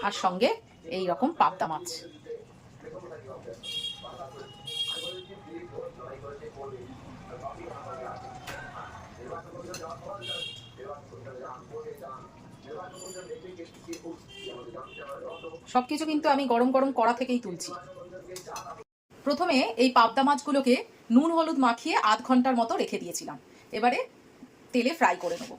আর সঙ্গে এই রকম পাবদা মাছ। সবকিছু কিন্তু আমি গরম গরম কড়া থেকেই তুলছি। প্রথমে এই পাবদা মাছগুলোকে নুন হলুদ মাখিয়ে আধ ঘন্টার মতো রেখে দিয়েছিলাম। এবারে তেলে ফ্রাই করে নেব।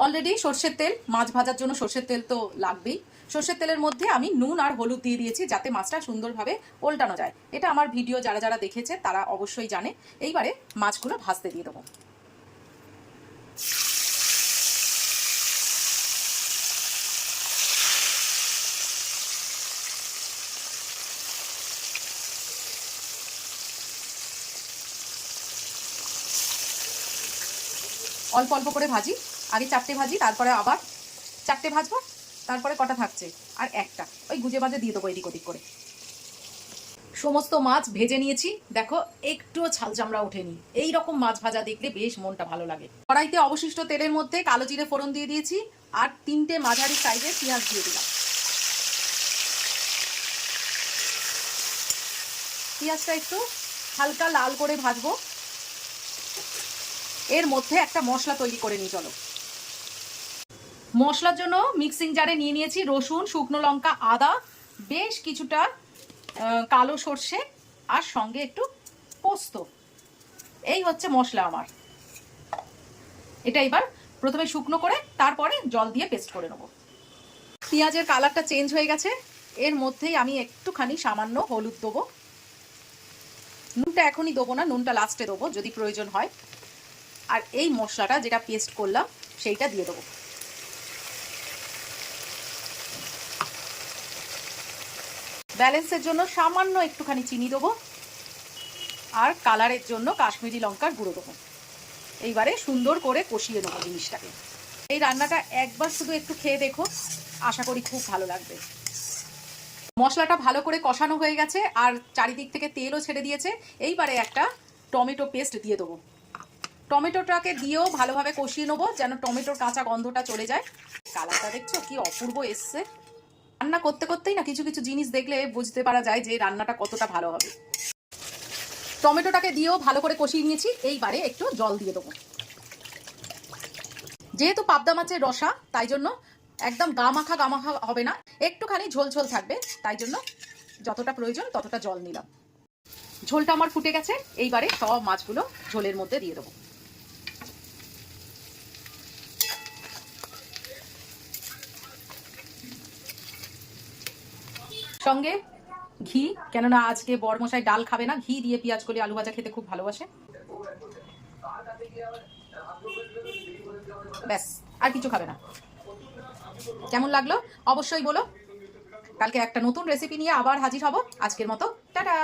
অলরেডি সর্ষের তেল, মাছ ভাজার জন্য সর্ষের তেল তো লাগবেই। সর্ষের তেলের মধ্যে আমি নুন আর হলুদ দিয়ে দিয়েছি যাতে মাছটা সুন্দরভাবে ওল্টানো যায়। এটা আমার ভিডিও যারা যারা দেখেছে তারা অবশ্যই জানে। এইবারে মাছগুলো ভাজতে দিয়ে দেবো। অল্প অল্প করে ভাজি, আগে 4টে ভাজি, তারপরে আবার 4টে ভাজবো, তারপরে কটা থাকছে আর একটা ওই গুজে বাজে দিয়ে দেবো এদিক ওদিক করে। সমস্ত মাছ ভেজে নিয়েছি, দেখো একটুও ছাল চামড়া ওঠেনি। এই রকম মাছ ভাজা দেখলে বেশ মনটা ভালো লাগে। কড়াইতে অবশিষ্ট তেলের মধ্যে কালো জিরে ফোড়ন দিয়ে দিয়েছি আর 3টে মাঝারি সাইজের পেঁয়াজ দিয়ে দিলাম। পেঁয়াজটা একটু হালকা লাল করে ভাজবো। এর মধ্যে একটা মশলা তৈরি করে নিই, চলো। মশলার জন্য মিক্সিং জারে নিয়ে নিয়েছি রসুন, শুকনো লঙ্কা, আদা, বেশ কিছুটা কালো সর্ষে আর সঙ্গে একটু পোস্ত। এই হচ্ছে মশলা আমার। এটা এবার প্রথমে শুকনো করে তারপরে জল দিয়ে পেস্ট করে নেব। পেঁয়াজের কালারটা চেঞ্জ হয়ে গেছে, এর মধ্যেই আমি একটুখানি সামান্য হলুদ দেবো। নুনটা এখনই দেবো না, নুনটা লাস্টে দেবো যদি প্রয়োজন হয়। আর এই মশলাটা যেটা পেস্ট করলাম সেইটা দিয়ে দেবো। ব্যালেন্সের জন্য সামান্য একটুখানি চিনি দেবো আর কালারের জন্য কাশ্মীরি লঙ্কার গুঁড়ো দেবো। এইবারে সুন্দর করে কষিয়ে নেবো জিনিসটাকে। এই রান্নাটা একবার শুধু একটু খেয়ে দেখো, আশা করি খুব ভালো লাগবে। মশলাটা ভালো করে কষানো হয়ে গেছে আর চারিদিক থেকে তেলও ছেড়ে দিয়েছে। এইবারে একটা টমেটো পেস্ট দিয়ে দেবো। টমেটোটাকে দিয়েও ভালোভাবে কষিয়ে নেবো যেন টমেটোর কাঁচা গন্ধটা চলে যায়। কালারটা দেখছো কি অপূর্ব এসছে। রান্না করতে করতেই না কিছু কিছু জিনিস দেখলে বুঝতে পারা যায় যে রান্নাটা কতটা ভালো হবে। টমেটোটাকে দিয়েও ভালো করে কষিয়ে নিয়েছি। এইবারে একটু জল দিয়ে দেবো। যেহেতু পাবদা মাছের রসা, তাই জন্য একদম গামাখা হবে না, একটুখানি ঝোল ঝোল থাকবে। তাই জন্য যতটা প্রয়োজন ততটা জল নিলাম। ঝোলটা আমার ফুটে গেছে, এইবারে সব মাছগুলো ঝোলের মধ্যে দিয়ে দেবো। সঙ্গে ঘি, কেননা আজকে বরমশাই ডাল খাবে না, ঘি দিয়ে পেঁয়াজ কলি আলু ভাজা খেতে খুব ভালোবাসে। ব্যাস, আর কিছু খাবে না। কেমন লাগলো অবশ্যই বলো। কালকে একটা নতুন রেসিপি নিয়ে আবার হাজির হব। আজকের মতো টাটা।